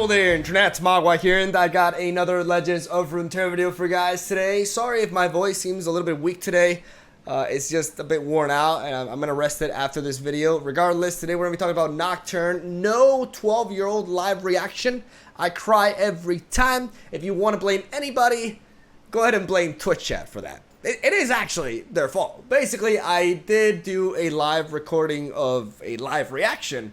Hello there, Internet, MegaMogwai here, and I got another Legends of Runeterra video for you guys today. Sorry if my voice seems a little bit weak today. It's just a bit worn out, and I'm gonna rest it after this video. Regardless, today we're gonna be talking about Nocturne. No 12-year-old live reaction. I cry every time. If you want to blame anybody, go ahead and blame Twitch chat for that. It is actually their fault. Basically, I did do a live recording of a live reaction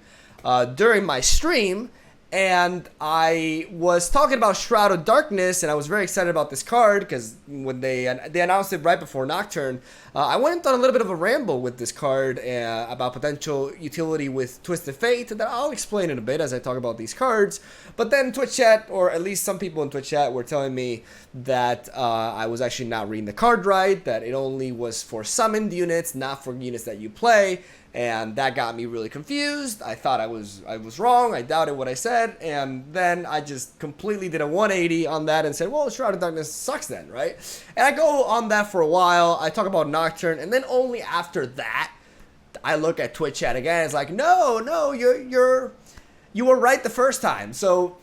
during my stream, and I was talking about Shroud of Darkness, and I was very excited about this card because when they announced it right before Nocturne, I went on a little bit of a ramble with this card about potential utility with Twisted Fate that I'll explain in a bit as I talk about these cards. But then Twitch chat, or at least some people in Twitch chat, were telling me that I was actually not reading the card right, that it only was for summoned units, not for units that you play. And that got me really confused. I thought I was wrong. I doubted what I said, and then I just completely did a 180 on that and said, well, Shroud of Darkness sucks then, right? And I go on that for a while. I talk about Nocturne, and then only after that, I look at Twitch chat again. It's like, no, you were right the first time. So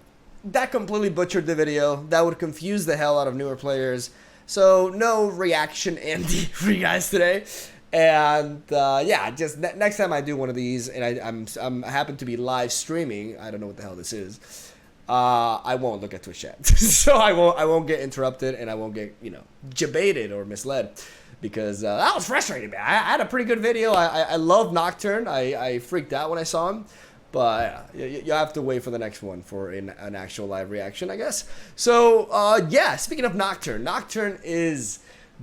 that completely butchered the video. That would confuse the hell out of newer players. So no reaction Andy for you guys today. And yeah, just next time I do one of these, and I'm happen to be live streaming, I don't know what the hell this is. I won't look at Twitch chat, so I won't get interrupted, and I won't get debated or misled, because that was frustrating, man. I had a pretty good video. I love Nocturne. I freaked out when I saw him, but you have to wait for the next one for an actual live reaction, I guess. So yeah, speaking of Nocturne, Nocturne is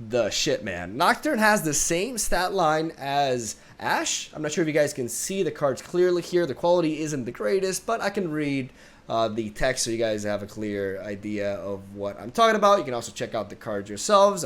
the shit, man. Nocturne has the same stat line as Ash. I'm not sure if you guys can see the cards clearly here. The quality isn't the greatest, but I can read the text so you guys have a clear idea of what I'm talking about. You can also check out the cards yourselves,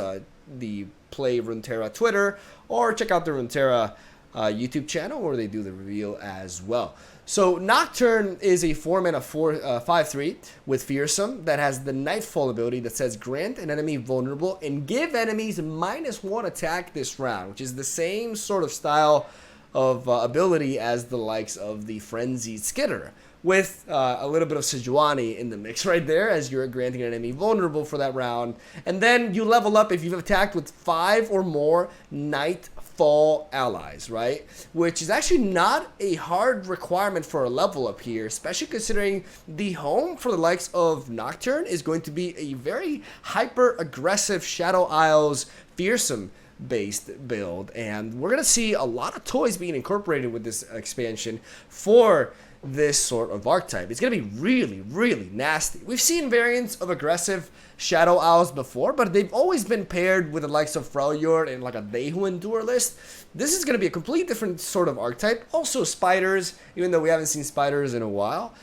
the Play Runeterra Twitter, or check out the Runeterra YouTube channel where they do the reveal as well. So Nocturne is a 4-mana 5/3 with Fearsome that has the Nightfall ability that says grant an enemy vulnerable and give enemies -1 attack this round, which is the same sort of style of ability as the likes of the Frenzied Skitter, with a little bit of Sejuani in the mix right there, as you're granting an enemy vulnerable for that round. And then you level up if you've attacked with 5 or more Nightfall allies, right? Which is actually not a hard requirement for a level up here, especially considering the home for the likes of Nocturne is going to be a very hyper-aggressive Shadow Isles Fearsome based build, and we're gonna see a lot of toys being incorporated with this expansion for this sort of archetype. It's gonna be really, really nasty. We've seen variants of aggressive Shadow Owls before, but they've always been paired with the likes of Freljord and like a They Who Endure list. This is gonna be a completely different sort of archetype. Also spiders, even though we haven't seen spiders in a while.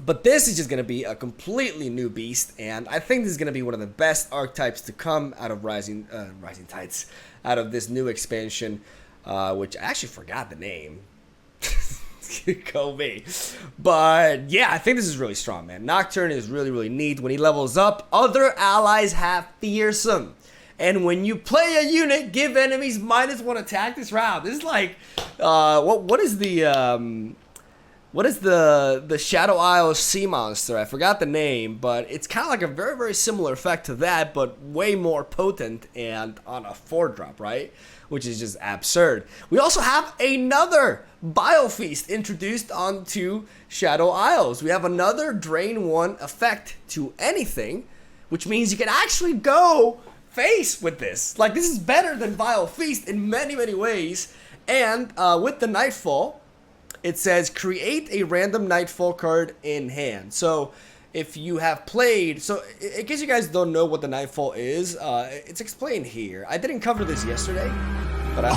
But this is just going to be a completely new beast, and I think this is going to be one of the best archetypes to come out of Rising Tides, out of this new expansion, which I actually forgot the name. Go me. But yeah, I think this is really strong, man. Nocturne is really, really neat. When he levels up, other allies have Fearsome. And when you play a unit, give enemies -1 attack this round. This is like, what is the... What is the Shadow Isle Sea Monster? I forgot the name, but it's kind of like a very, very similar effect to that, but way more potent and on a 4-drop, right? Which is just absurd. We also have another Biofeast introduced onto Shadow Isles. We have another Drain 1 effect to anything, which means you can actually go face with this. Like, this is better than Biofeast in many, many ways. And with the Nightfall, it says create a random Nightfall card in hand. So if you have played, so in case you guys don't know what the Nightfall is, it's explained here. I didn't cover this yesterday, but I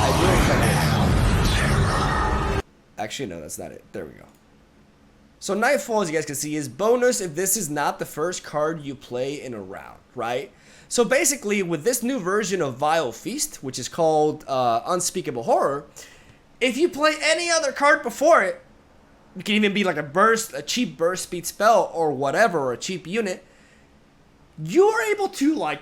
do. Actually, no, that's not it. There we go. So Nightfall, as you guys can see, is bonus if this is not the first card you play in a round, right? So basically, with this new version of Vile Feast, which is called Unspeakable Horror, if you play any other card before it, it can even be like a cheap burst speed spell or whatever, or a cheap unit, you are able to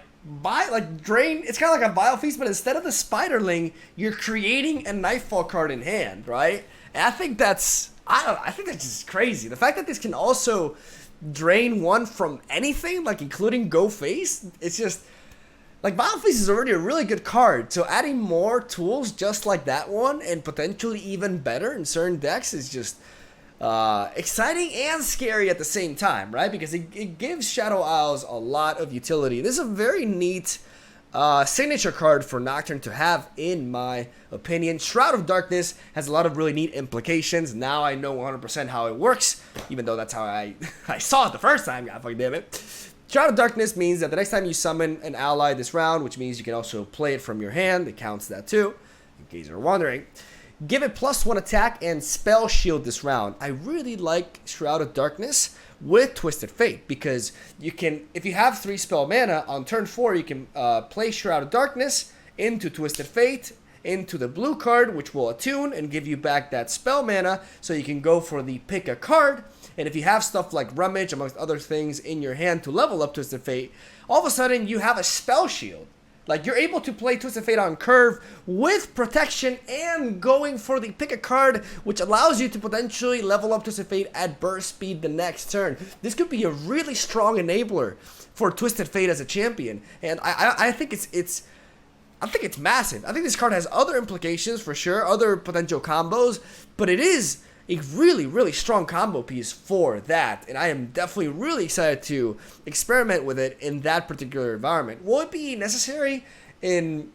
drain. It's kind of like a Vile Feast, but instead of the Spiderling, you're creating a Nightfall card in hand, right? And I think that's I don't know, I think that's just crazy. The fact that this can also drain one from anything, like including Go Face, it's just like Vile Face is already a really good card. So adding more tools just like that one and potentially even better in certain decks is just exciting and scary at the same time, right? Because it gives Shadow Isles a lot of utility. This is a very neat signature card for Nocturne to have, in my opinion. Shroud of Darkness has a lot of really neat implications. Now I know 100% how it works, even though that's how I saw it the first time. God fucking damn it. Shroud of Darkness means that the next time you summon an ally this round, which means you can also play it from your hand, it counts that too, in case you're wondering. Give it +1 attack and spell shield this round. I really like Shroud of Darkness with Twisted Fate, because you can, if you have 3 spell mana, on turn 4 you can play Shroud of Darkness into Twisted Fate, into the blue card, which will attune and give you back that spell mana, so you can go for the pick a card. And if you have stuff like Rummage, amongst other things, in your hand to level up Twisted Fate, all of a sudden you have a spell shield. Like, you're able to play Twisted Fate on curve with protection and going for the pick a card, which allows you to potentially level up Twisted Fate at burst speed the next turn. This could be a really strong enabler for Twisted Fate as a champion, and I think it's massive. I think this card has other implications for sure, other potential combos, but it is a really, really strong combo piece for that, and I am definitely really excited to experiment with it in that particular environment. Will it be necessary in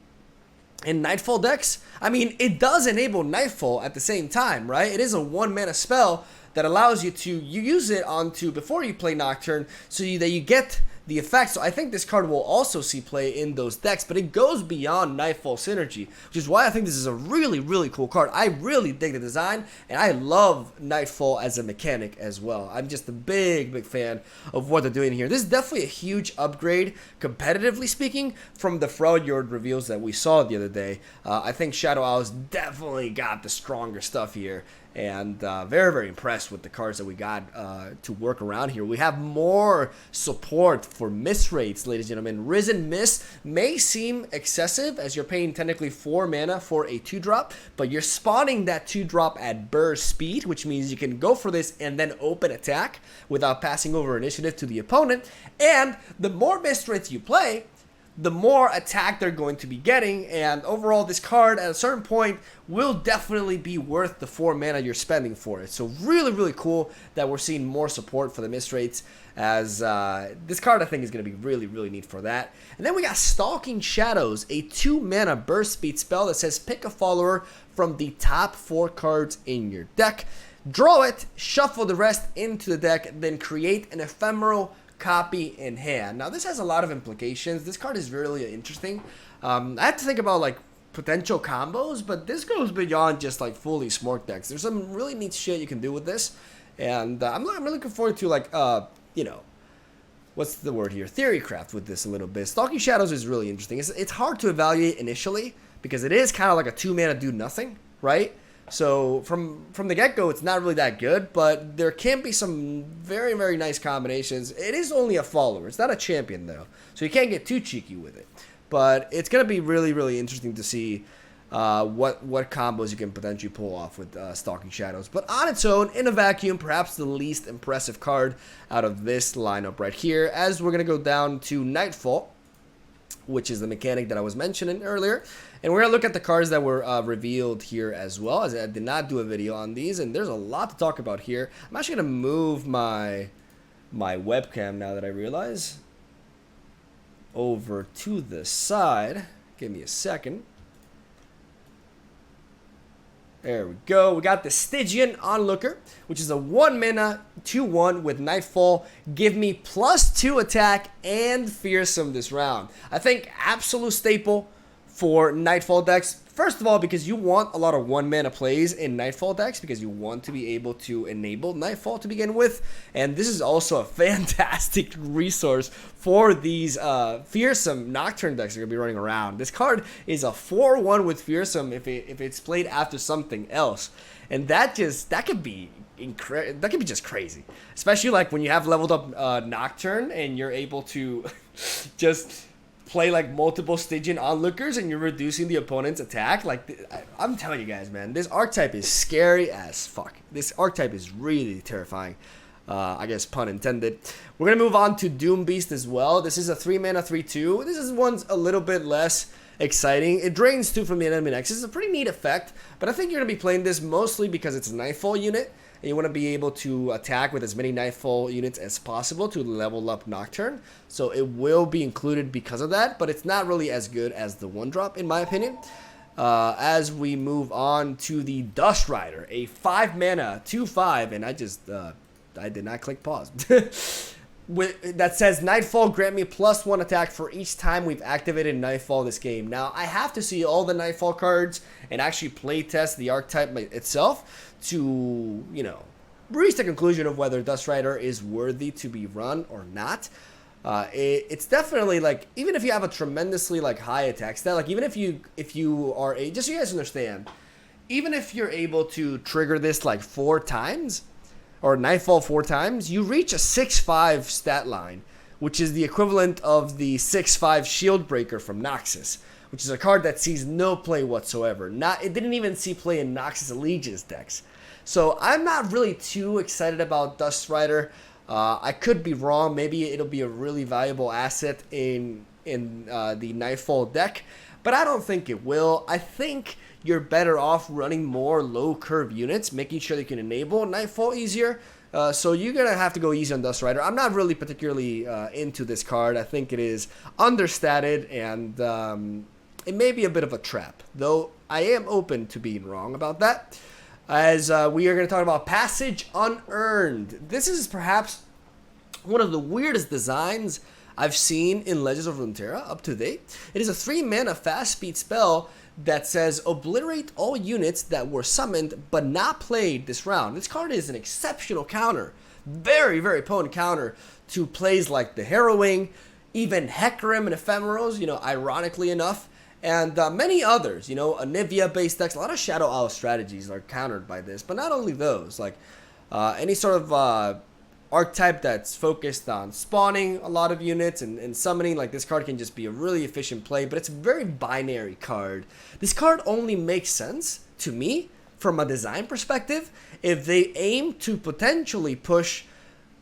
Nightfall decks? I mean, it does enable Nightfall at the same time, right? It is a 1-mana spell that allows you to use it onto before you play Nocturne, so that you get the effect. So I think this card will also see play in those decks, but it goes beyond Nightfall synergy, which is why I think this is a really, really cool card. I really dig the design, and I love Nightfall as a mechanic as well. I'm just a big, big fan of what they're doing here. This is definitely a huge upgrade, competitively speaking, from the Freljord reveals that we saw the other day. I think Shadow Isles definitely got the stronger stuff here, and very, very impressed with the cards that we got to work around here. We have more support for miss rates, ladies and gentlemen. Risen Miss may seem excessive, as you're paying technically 4 mana for a 2-drop, but you're spawning that 2-drop at burst speed, which means you can go for this and then open attack without passing over initiative to the opponent. And the more miss rates you play, the more attack they're going to be getting, and overall this card at a certain point will definitely be worth the 4 mana you're spending for it. So really, really cool that we're seeing more support for the miss rates, as this card I think is going to be really, really neat for that. And then we got Encroaching Shadows, a 2-mana burst speed spell that says pick a follower from the top 4 cards in your deck, draw it, shuffle the rest into the deck, then create an ephemeral copy in hand. Now this has a lot of implications. This card is really interesting. I have to think about like potential combos, but this goes beyond just like fully smork decks. There's some really neat shit you can do with this, and I'm really looking forward to like you know, what's the word here, theorycraft with this a little bit. Encroaching Shadows is really interesting. It's hard to evaluate initially because it is kind of like a 2-mana do nothing, right? So from the get-go, it's not really that good, but there can be some very, very nice combinations. It is only a follower. It's not a champion, though, so you can't get too cheeky with it. But it's going to be really, really interesting to see what combos you can potentially pull off with Encroaching Shadows. But on its own, in a vacuum, perhaps the least impressive card out of this lineup right here, as we're going to go down to Nightfall, which is the mechanic that I was mentioning earlier. And we're going to look at the cards that were revealed here as well, as I did not do a video on these, and there's a lot to talk about here. I'm actually going to move my webcam, now that I realize, over to the side. Give me a second. There we go. We got the Stygian Onlooker, which is a 1-mana 2/1 with Nightfall. Give me +2 attack and fearsome this round. I think absolute staple for Nightfall decks. First of all, because you want a lot of 1-mana plays in Nightfall decks, because you want to be able to enable Nightfall to begin with. And this is also a fantastic resource for these fearsome Nocturne decks that are going to be running around. This card is a 4/1 with fearsome if it's played after something else. And that could be just crazy. Especially like when you have leveled up Nocturne and you're able to just play like multiple Stygian onlookers and you're reducing the opponent's attack. Like, I'm telling you guys, man, this archetype is scary as fuck. This archetype is really terrifying. I guess pun intended. We're gonna move on to Doom Beast as well. This is a 3-mana 3/2. This is one's a little bit less exciting. It drains 2 from the enemy next. It's a pretty neat effect, but I think you're gonna be playing this mostly because it's a Nightfall unit, and you want to be able to attack with as many Nightfall units as possible to level up Nocturne. So it will be included because of that, but it's not really as good as the 1-drop in my opinion. As we move on to the Dust Rider, a 5-mana 2/5, and I did not click pause. That says Nightfall, grant me +1 attack for each time we've activated Nightfall this game. Now, I have to see all the Nightfall cards and actually play test the archetype itself to, you know, reach the conclusion of whether Dust Rider is worthy to be run or not. It's definitely, like, even if you have a tremendously, like, high attack stat, like, even if you are just so you guys understand, even if you're able to trigger this, like, 4 times, or Nightfall 4 times, you reach a 6/5 stat line, which is the equivalent of the 6/5 Shield Breaker from Noxus, which is a card that sees no play whatsoever. It didn't even see play in Noxus Allegiance decks. So I'm not really too excited about Dust Rider. I could be wrong. Maybe it'll be a really valuable asset in the Nightfall deck, but I don't think it will. I think you're better off running more low curve units, making sure they can enable Nightfall easier. So you're going to have to go easy on Dust Rider. I'm not really particularly into this card. I think it is understated, and it may be a bit of a trap, though I am open to being wrong about that. As we are going to talk about Passage Unearned. This is perhaps one of the weirdest designs I've seen in Legends of Runeterra up to date. It is a 3-mana fast speed spell that says obliterate all units that were summoned but not played this round. This card is an exceptional counter, very, very potent counter to plays like the Harrowing, even Hecarim and Ephemerals, you know, ironically enough, and many others, you know, Anivia based decks. A lot of Shadow Owl strategies are countered by this, but not only those, like any sort of archetype that's focused on spawning a lot of units and summoning, like this card can just be a really efficient play, but it's a very binary card. This card only makes sense to me from a design perspective if they aim to potentially push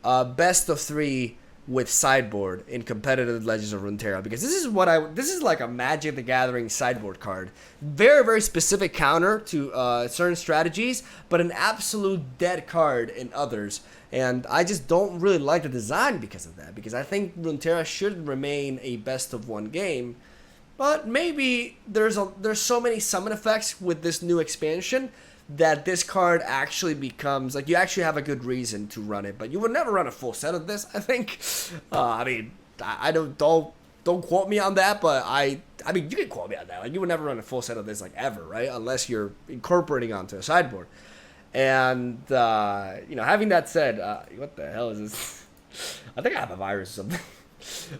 best of 3 with sideboard in competitive Legends of Runeterra, because this is like a Magic the Gathering sideboard card. Very, very specific counter to certain strategies, but an absolute dead card in others. And I just don't really like the design because of that, because I think Runeterra should remain a best of 1 game. But maybe there's so many summon effects with this new expansion that this card actually becomes, like, you actually have a good reason to run it, but you would never run a full set of this, I think. I mean, I don't quote me on that, but I mean, you can quote me on that. Like, you would never run a full set of this, like, ever, right? Unless you're incorporating onto a sideboard. And, you know, having that said, what the hell is this? I think I have a virus or something.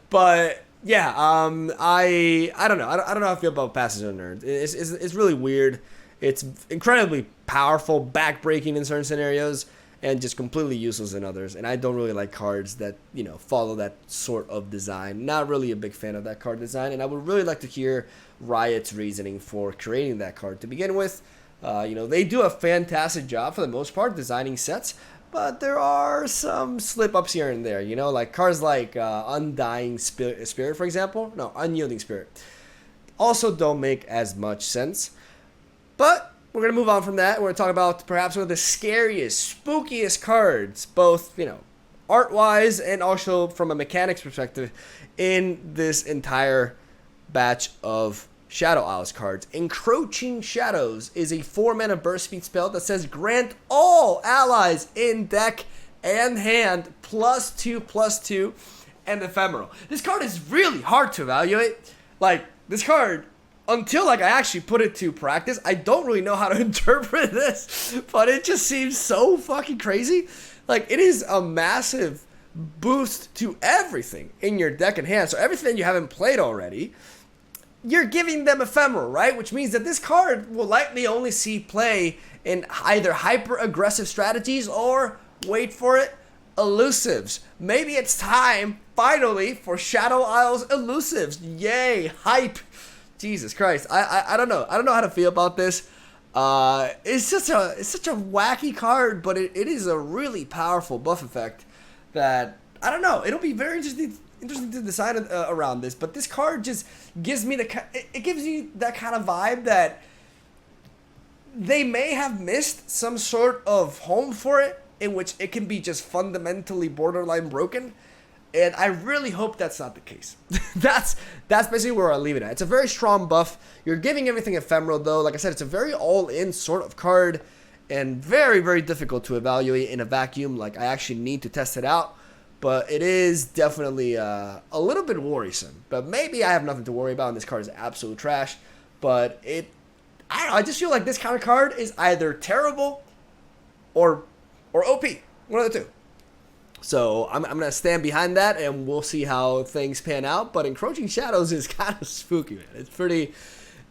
But, yeah, I don't know. I don't know how I feel about Passage Unearned. It's really weird. It's incredibly powerful, backbreaking in certain scenarios, and just completely useless in others. And I don't really like cards that, you know, follow that sort of design. Not really a big fan of that card design, and I would really like to hear Riot's reasoning for creating that card to begin with. You know, they do a fantastic job for the most part designing sets, but there are some slip-ups here and there, you know, like cards like Undying Spirit, for example. No, Unyielding Spirit. Also don't make as much sense. But we're going to move on from that. We're going to talk about perhaps one of the scariest, spookiest cards, both, you know, art-wise and also from a mechanics perspective in this entire batch of Shadow Owls cards. Encroaching Shadows is a 4-mana burst speed spell that says grant all allies in deck and hand +2/+2 and ephemeral. This card is really hard to evaluate. Like, this card, until like I actually put it to practice, I don't really know how to interpret this, but it just seems so fucking crazy. Like, it is a massive boost to everything in your deck and hand. So everything you haven't played already, you're giving them ephemeral, right? Which means that this card will likely only see play in either hyper aggressive strategies or, wait for it, elusives. Maybe it's time, finally, for Shadow Isles elusives. Yay, hype. Jesus Christ. I don't know. I don't know how to feel about this. It's such a wacky card, but it is a really powerful buff effect that, I don't know. It'll be very interesting to decide around this, but this card just gives me it gives you that kind of vibe that they may have missed some sort of home for it, in which it can be just fundamentally borderline broken, and I really hope that's not the case. that's basically where I leave it at. It's a very strong buff. You're giving everything ephemeral, though. Like I said, it's a very all-in sort of card, and very, very difficult to evaluate in a vacuum. Like, I actually need to test it out, but it is definitely a little bit worrisome. But maybe I have nothing to worry about, and this card is absolute trash. But I don't know, I just feel like this kind of card is either terrible or OP, one of the two. So I'm going to stand behind that, and we'll see how things pan out. But Encroaching Shadows is kind of spooky, man.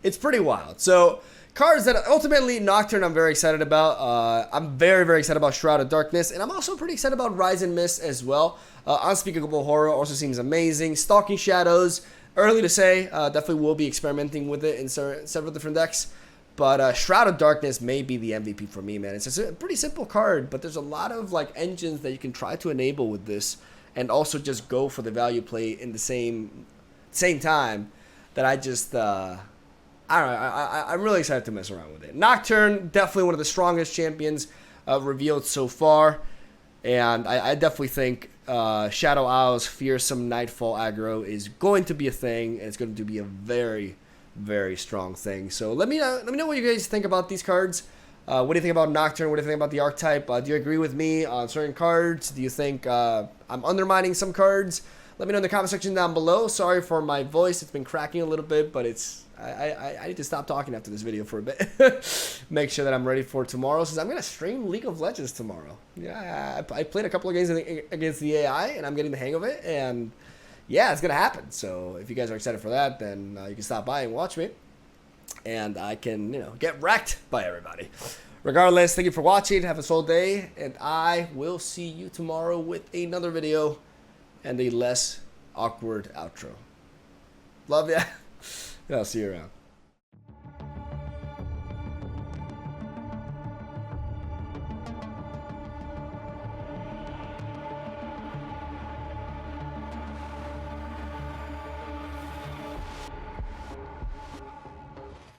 It's pretty wild. So cards that ultimately, Nocturne I'm very excited about. I'm very, very excited about Shroud of Darkness, and I'm also pretty excited about Rise and Mist as well. Unspeakable Horror also seems amazing. Stalking Shadows, early to say. Definitely will be experimenting with it in several different decks. But Shroud of Darkness may be the MVP for me, man. It's just a pretty simple card, but there's a lot of like engines that you can try to enable with this, and also just go for the value play in the same time. That I just I don't know. I'm really excited to mess around with it. Nocturne, definitely one of the strongest champions revealed so far, and I definitely think Shadow Isles fearsome Nightfall aggro is going to be a thing, and it's going to be a very, very strong thing. So let me know what you guys think about these cards. What do you think about Nocturne? What do you think about the archetype? Do you agree with me on certain cards? Do you think I'm undermining some cards? Let me know in the comment section down below. Sorry for my voice. It's been cracking a little bit, but I need to stop talking after this video for a bit. Make sure that I'm ready for tomorrow, since I'm going to stream League of Legends tomorrow. Yeah, I played a couple of games against the AI, and I'm getting the hang of it, and yeah, it's going to happen. So if you guys are excited for that, then you can stop by and watch me, and I can, get wrecked by everybody. Regardless, thank you for watching. Have a soul day, and I will see you tomorrow with another video and a less awkward outro. Love ya. I'll see you around.